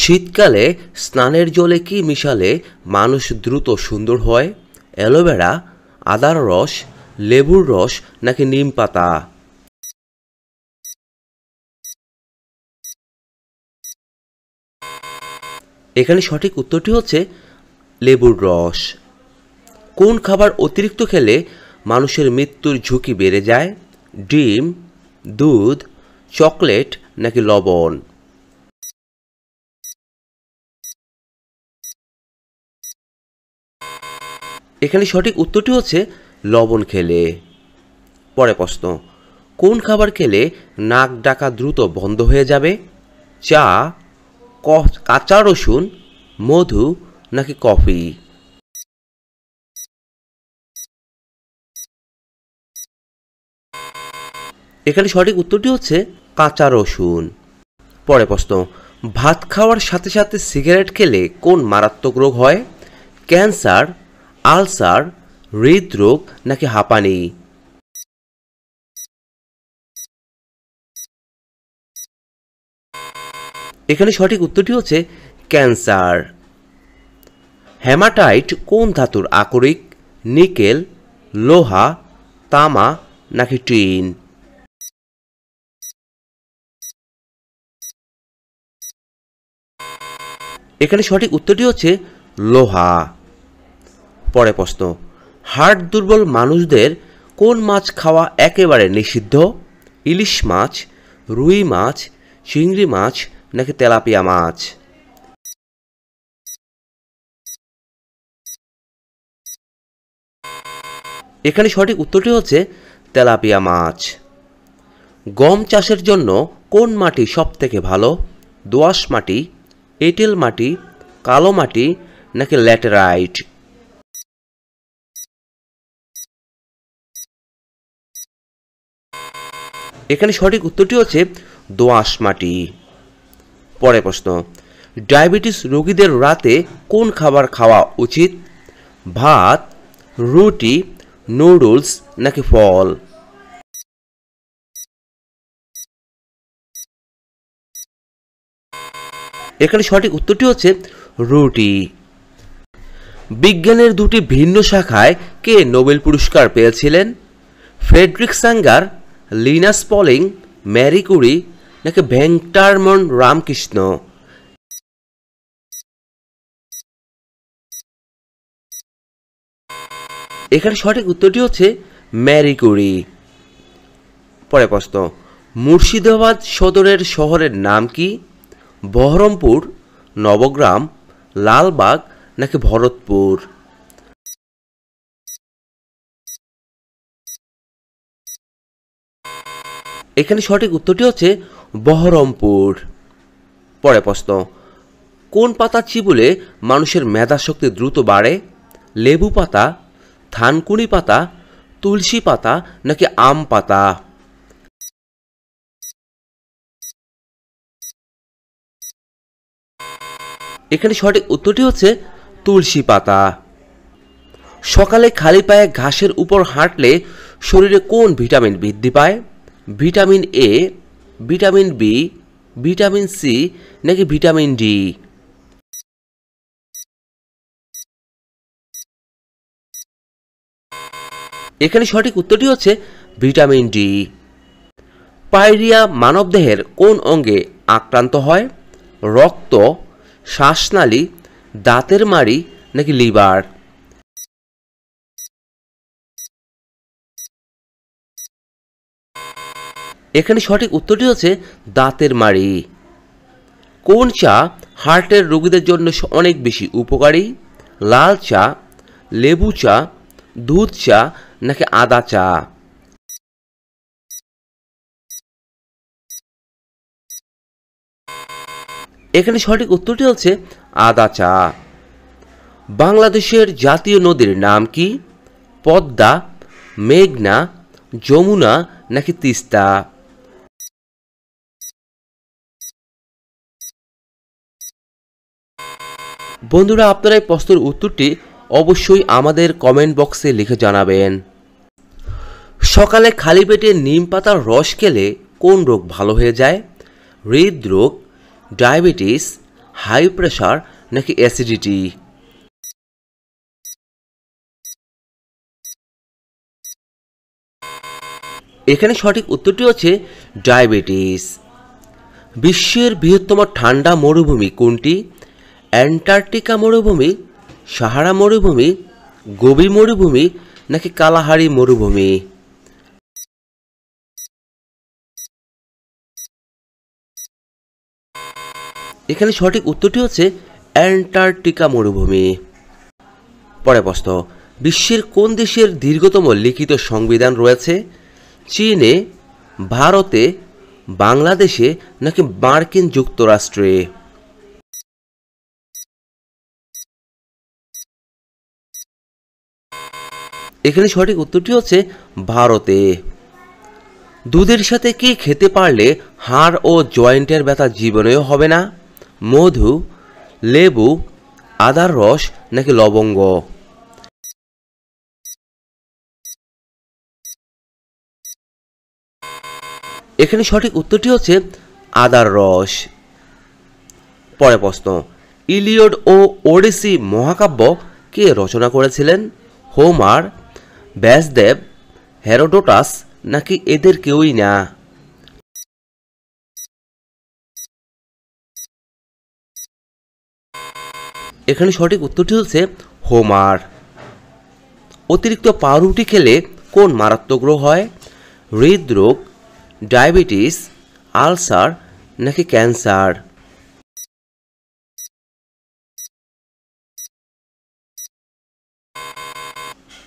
শীতকালে স্নানের জলে কি মিশালে মানুষ দ্রুত সুন্দর হয়? অ্যালোভেরা, আদার রস, লেবুর রস নাকি নিম পাতা? এখানে সঠিক উত্তরটি হচ্ছে লেবুর রস। কোন খাবার অতিরিক্ত খেলে মানুষের মৃত্যুর ঝুঁকি বেড়ে যায়? ডিম, দুধ, চকলেট নাকি লবণ? এখানে সঠিক উত্তরটি হচ্ছে লবণ খেলে। পরে প্রশ্ন, কোন খাবার খেলে নাক ডাকা দ্রুত বন্ধ হয়ে যাবে? চা, কাঁচা রসুন, মধু নাকি কফি? এখানে সঠিক উত্তরটি হচ্ছে কাঁচা রসুন। পরে প্রশ্ন, ভাত খাওয়ার সাথে সাথে সিগারেট খেলে কোন মারাত্মক রোগ হয়? ক্যান্সার, আলসার, হৃদরোগ নাকি হাঁপানি? এখানে সঠিক উত্তরটি হচ্ছে ক্যান্সার। হেমাটাইট কোন ধাতুর আকরিক? নিকেল, লোহা, তামা নাকি টিন? এখানে সঠিক উত্তরটি হচ্ছে লোহা। পরে প্রশ্ন, হার্ট দুর্বল মানুষদের কোন মাছ খাওয়া একেবারে নিষিদ্ধ? ইলিশ মাছ, রুই মাছ, চিংড়ি মাছ নাকি তেলাপিয়া মাছ? এখানে সঠিক উত্তরটি হচ্ছে তেলাপিয়া মাছ। গম চাষের জন্য কোন মাটি সবথেকে ভালো? দোআঁশ মাটি, এঁটেল মাটি, কালো মাটি নাকি ল্যাটেরাইট? এখানে সঠিক উত্তরটি হচ্ছে দোআঁশ মাটি। পরে প্রশ্ন, ডায়াবেটিস রোগীদের রাতে কোন খাবার খাওয়া উচিত? ভাত, রুটি, নুডলস নাকি ফল? এখানে সঠিক উত্তরটি হচ্ছে রুটি। বিজ্ঞানের দুটি ভিন্ন শাখায় কে নোবেল পুরস্কার পেয়েছিলেন? Frederick Sanger, Linus Pauling, Marie Curie নাকি ভেঙ্কটারমন রামকৃষ্ণ? এখানে সঠিক উত্তরটি হচ্ছে ম্যারি কুরি। পরে প্রশ্ন, মুর্শিদাবাদ সদরের শহরের নাম কি? বহরমপুর, নবগ্রাম, লালবাগ নাকি ভরতপুর? এখানে সঠিক উত্তরটি হচ্ছে বহরমপুর। পরে প্রশ্ন, কোন পাতা চিবুলে মানুষের মেধাশক্তি দ্রুত বাড়ে? লেবু পাতা, থানকুনি পাতা, তুলসী পাতা নাকি আম পাতা? এখানে সঠিক উত্তরটি হচ্ছে তুলসী পাতা। সকালে খালি পায়ে ঘাসের উপর হাঁটলে শরীরে কোন ভিটামিন বৃদ্ধি পায়? Vitamin A, vitamin B, vitamin C নাকি ভিটামিন ডি? এখানে সঠিক উত্তরটি হচ্ছে ভিটামিন ডি। পায়রিয়া মানবদেহের কোন অঙ্গে আক্রান্ত হয়? রক্ত, শ্বাসনালী, দাঁতের মাড়ি নাকি লিভার? এখানে সঠিক উত্তরটি হচ্ছে দাঁতের মাড়ি। কোন চা হার্টের রোগীদের জন্য অনেক বেশি উপকারী? লাল চা, লেবু চা, দুধ চা নাকি আদা চা? এখানে সঠিক উত্তরটি হচ্ছে আদা চা। বাংলাদেশের জাতীয় নদীর নাম কি? পদ্মা, মেঘনা, যমুনা নাকি তিস্তা? বন্ধুরা, আপনারা এই প্রশ্নের উত্তরটি অবশ্যই আমাদের কমেন্ট বক্সে লিখে জানাবেন। সকালে খালি পেটে নিম পাতার রস খেলে কোন রোগ ভালো হয়ে যায়? হৃদরোগ, ডায়াবেটিস, হাই প্রেশার নাকি অ্যাসিডিটি? এখানে সঠিক উত্তরটি হচ্ছে ডায়াবেটিস। বিশ্বের বৃহত্তম ঠান্ডা মরুভূমি কোনটি? অ্যান্টার্কটিকা মরুভূমি, সাহারা মরুভূমি, গোবি মরুভূমি নাকি কালাহারি মরুভূমি? এখানে সঠিক উত্তরটি হচ্ছে অ্যান্টার্কটিকা মরুভূমি। পরে প্রশ্ন, বিশ্বের কোন দেশের দীর্ঘতম লিখিত সংবিধান রয়েছে? চীনে, ভারতে, বাংলাদেশে নাকি মার্কিন যুক্তরাষ্ট্রে? এখানে সঠিক উত্তরটি হচ্ছে ভারতে। দুধের সাথে কি খেতে পারলে হাড় ও জয়েন্টের ব্যথা জীবনেও হবে না? মধু, লেবু, আদার রস নাকি লবঙ্গ? এখানে সঠিক উত্তরটি হচ্ছে আদার রস। পরে প্রশ্ন, ইলিয়ড ও ওডিসি মহাকাব্য কে রচনা করেছিলেন? হোমার, ব্যাসদেব, হেরোডোটাস নাকি এদের কেউই না? এখানে সঠিক উত্তরটি হচ্ছে হোমার। অতিরিক্ত পাউরুটি খেলে কোন মারাত্মক রোগ হয়? হৃদরোগ, ডায়াবেটিস, আলসার নাকি ক্যান্সার?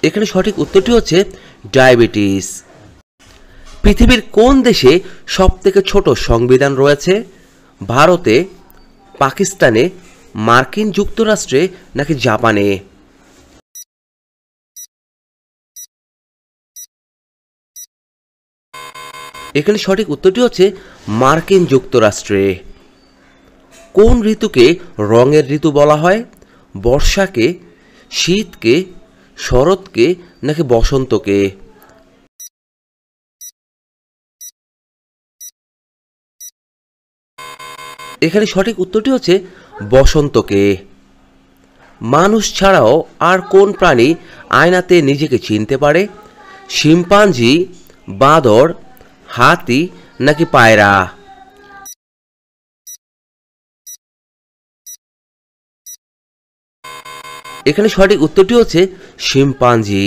এখানে সঠিক উত্তরটি হচ্ছে ডায়াবেটিস। পৃথিবীর কোন দেশে সবথেকে ছোট সংবিধান রয়েছে? ভারতে, পাকিস্তানে, মার্কিন যুক্তরাষ্ট্রে নাকি জাপানে? এখানে সঠিক উত্তরটি হচ্ছে মার্কিন যুক্তরাষ্ট্রে। কোন ঋতুকে রঙের ঋতু বলা হয়? বর্ষাকে, শীতকে, শরৎকে নাকি বসন্তকে? এখানে সঠিক উত্তরটি হচ্ছে বসন্তকে। মানুষ ছাড়াও আর কোন প্রাণী আয়নাতে নিজেকে চিনতে পারে? শিম্পাঞ্জি, বাঁদর, হাতি নাকি পায়রা? এখানে সঠিক উত্তরটি হচ্ছে শিম্পাঞ্জি।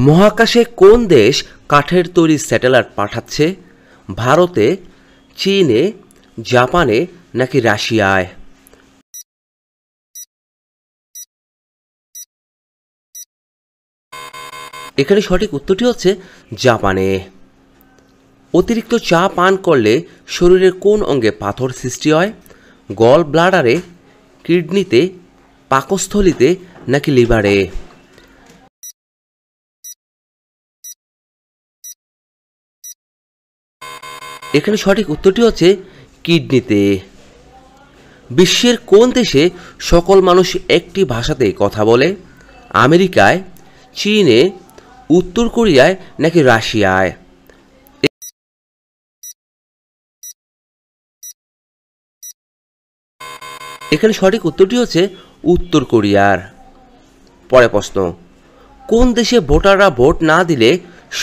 মহাকাশে কোন দেশ কাঠের তৈরি স্যাটেলাইট পাঠাচ্ছে? ভারতে, চীনে, জাপানে নাকি রাশিয়ায়? এখানে সঠিক উত্তরটি হচ্ছে জাপানে। অতিরিক্ত চা পান করলে শরীরের কোন অঙ্গে পাথর সৃষ্টি হয়? গল ব্লাডারে, কিডনিতে, পাকস্থলীতে নাকি লিভারে? এখানে সঠিক উত্তরটি হচ্ছে কিডনিতে। বিশ্বের কোন দেশে সকল মানুষ একটি ভাষাতে কথা বলে? আমেরিকায়, চীনে, উত্তর কোরিয়ায় নাকি রাশিয়ায়? এখানে সঠিক উত্তরটি হচ্ছে উত্তর কোরিয়ার। পরে প্রশ্ন, কোন দেশে ভোটাররা ভোট না দিলে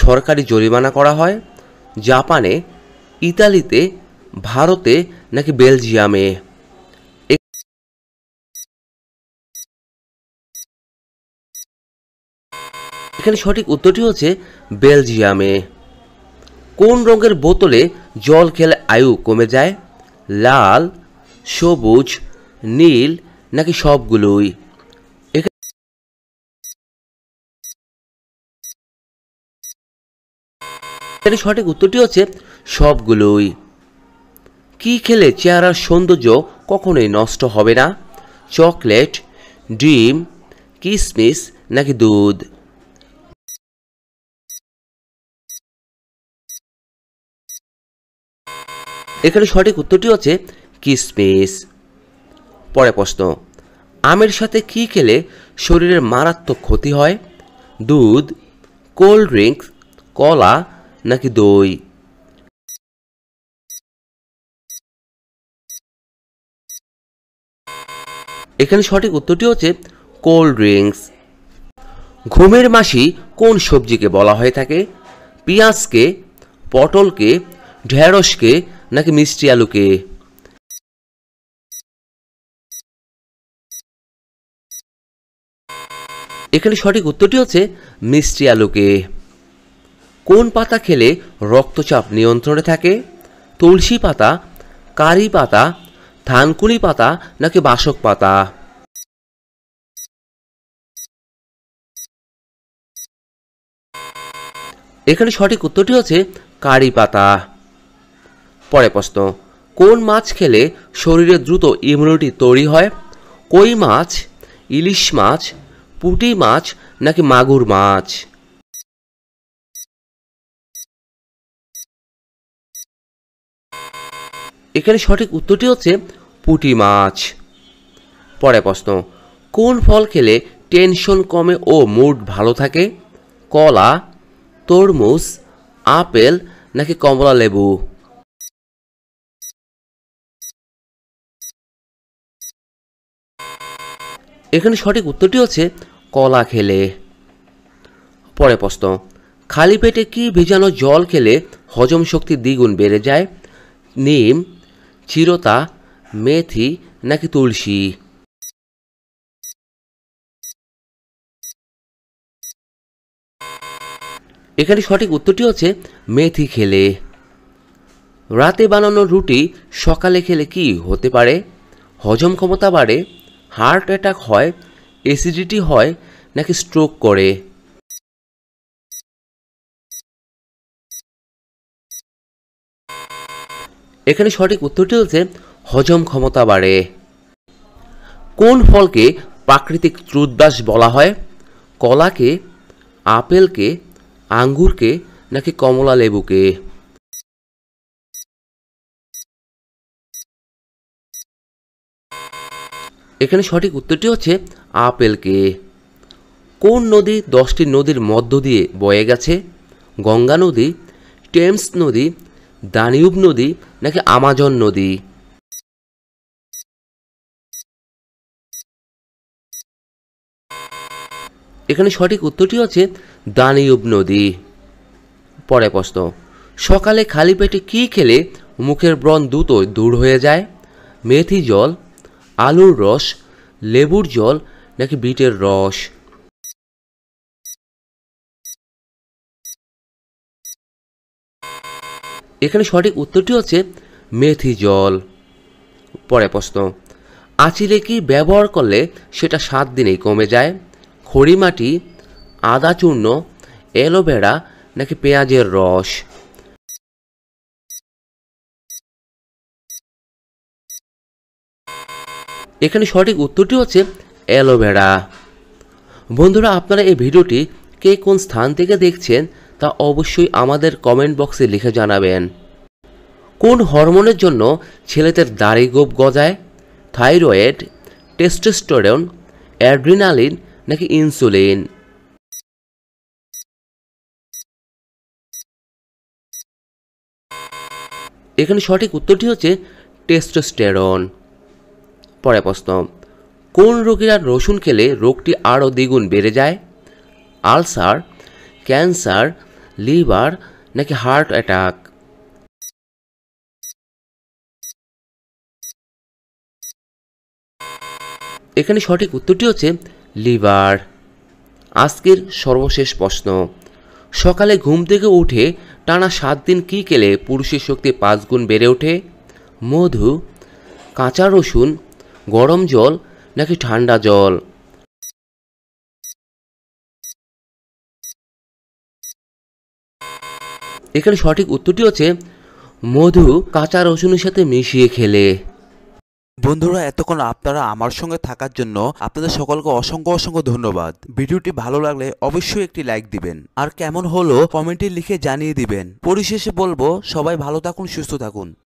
সরকারি জরিমানা করা হয়? জাপানে, ইতালিতে, ভারতে নাকি বেলজিয়ামে? এখানে সঠিক উত্তরটি হচ্ছে বেলজিয়ামে। কোন রঙের বোতলে জল খেলে আয়ু কমে যায়? লাল, সবুজ, নীল নাকি সবগুলোই? এখানে সঠিক উত্তরটি হচ্ছে সবগুলোই। কি খেলে চেহারার সৌন্দর্য কখনোই নষ্ট হবে না? চকলেট, ডিম, কিশমিশ নাকি দুধ? এখানে সঠিক উত্তরটি হচ্ছে কিশমিশ। পরে প্রশ্ন, আমের সাথে কি খেলে শরীরের মারাত্মক ক্ষতি হয়? দুধ, কোল্ড ড্রিঙ্কস, কলা নাকি দই? এখানে সঠিক উত্তরটি হচ্ছে কোল্ড ড্রিঙ্কস। ঘুমের মাসি কোন সবজিকে বলা হয়ে থাকে? পেঁয়াজকে, পটলকে, ঢেঁড়সকে নাকি মিষ্টি আলুকে? এখানে সঠিক উত্তরটি হচ্ছে মিষ্টি আলুকে। কোন পাতা খেলে রক্তচাপ নিয়ন্ত্রণে থাকে? তুলসী পাতা, কারি পাতা, থানকুনি পাতা নাকি বাসক পাতা? এখানে সঠিক উত্তরটি হচ্ছে কারি পাতা। পরের প্রশ্ন, কোন মাছ খেলে শরীরে দ্রুত ইমিউনিটি তৈরি হয়? কই মাছ, ইলিশ মাছ, পুঁটি মাছ নাকি মাগুর মাছ? এখানে সঠিক উত্তরটি হচ্ছে পুঁটি মাছ। পরের প্রশ্ন, কোন ফল খেলে টেনশন কমে ও মুড ভালো থাকে? কলা, তরমুজ, আপেল নাকি কমলা লেবু? এখানে সঠিক উত্তরটি হচ্ছে কলা খেলে। পরের প্রশ্ন, খালি পেটে কি ভেজানো জল খেলে হজম শক্তি দ্বিগুণ বেড়ে যায়? নিম, চিরতা, মেথি নাকি তুলসী? এখানে সঠিক উত্তরটি হচ্ছে মেথি খেলে। রাতে বানানো রুটি সকালে খেলে কি হতে পারে? হজম ক্ষমতা বাড়ে, হার্ট অ্যাটাক হয়, অ্যাসিডিটি হয় নাকি স্ট্রোক করে? এখানে সঠিক উত্তরটি হচ্ছে হজম ক্ষমতা বাড়ে। কোন ফলকে প্রাকৃতিক টুথব্রাশ বলা হয়? কলাকে, আপেলকে, আঙ্গুরকে নাকি কমলা লেবুকে? এখানে সঠিক উত্তরটি হচ্ছে আপেলকে। কোন নদী 10টি নদীর মধ্য দিয়ে বয়ে গেছে? গঙ্গা নদী, টেমস নদী, দানিউব নদী নাকি আমাজন নদী? এখানে সঠিক উত্তরটি হচ্ছে দানিউব নদী। পরের প্রশ্ন, সকালে খালি পেটে কি খেলে মুখের ব্রণ দ্রুত দূর হয়ে যায়? মেথি জল, আলুর রস, লেবুর জল নাকি বিটের রস? এখানে সঠিক উত্তরটি হচ্ছে মেথি জল। পরের প্রশ্ন, আঁচিলে কি ব্যবহার করলে সেটা 7 দিনেই কমে যায়? খড়ি মাটি, আদা চূর্ণ, অ্যালোভেরা নাকি পেঁয়াজের রস? এখানে সঠিক উত্তরটি হচ্ছে অ্যালোভেরা। বন্ধুরা, আপনারা এই ভিডিওটি কে কোন স্থান থেকে দেখছেন তা অবশ্যই আমাদের কমেন্ট বক্সে লিখে জানাবেন। কোন হরমোনের জন্য ছেলেদের দাড়ি গোঁফ গজায়? থাইরয়েড, টেস্টোস্টেরন, অ্যাড্রিনালিন নাকি ইনসুলিন? এখানে সঠিক উত্তরটি হচ্ছে টেস্টোস্টেরন। পরের প্রশ্ন, কোন রোগীরা রসুন খেলে রোগটি আরও দ্বিগুণ বেড়ে যায়? আলসার, ক্যান্সার, লিভার নাকি হার্ট অ্যাটাক? এখানে সঠিক উত্তরটি হচ্ছে লিভার। আজকের সর্বশেষ প্রশ্ন, সকালে ঘুম থেকে উঠে টানা 7 দিন কি খেলে পুরুষের শক্তি 5 গুণ বেড়ে ওঠে? মধু, কাঁচা রসুন, গরম জল নাকি ঠান্ডা জল? এখানে সঠিক উত্তরটি হচ্ছে মধু কাঁচা রসুনের সাথে মিশিয়ে খেলে। বন্ধুরা, এতক্ষণ আপনারা আমার সঙ্গে থাকার জন্য আপনাদের সকলকে অসংখ্য অসংখ্য ধন্যবাদ। ভিডিওটি ভালো লাগলে অবশ্যই একটি লাইক দিবেন, আর কেমন হলো কমেন্টে লিখে জানিয়ে দিবেন। পরিশেষে বলবো, সবাই ভালো থাকুন, সুস্থ থাকুন।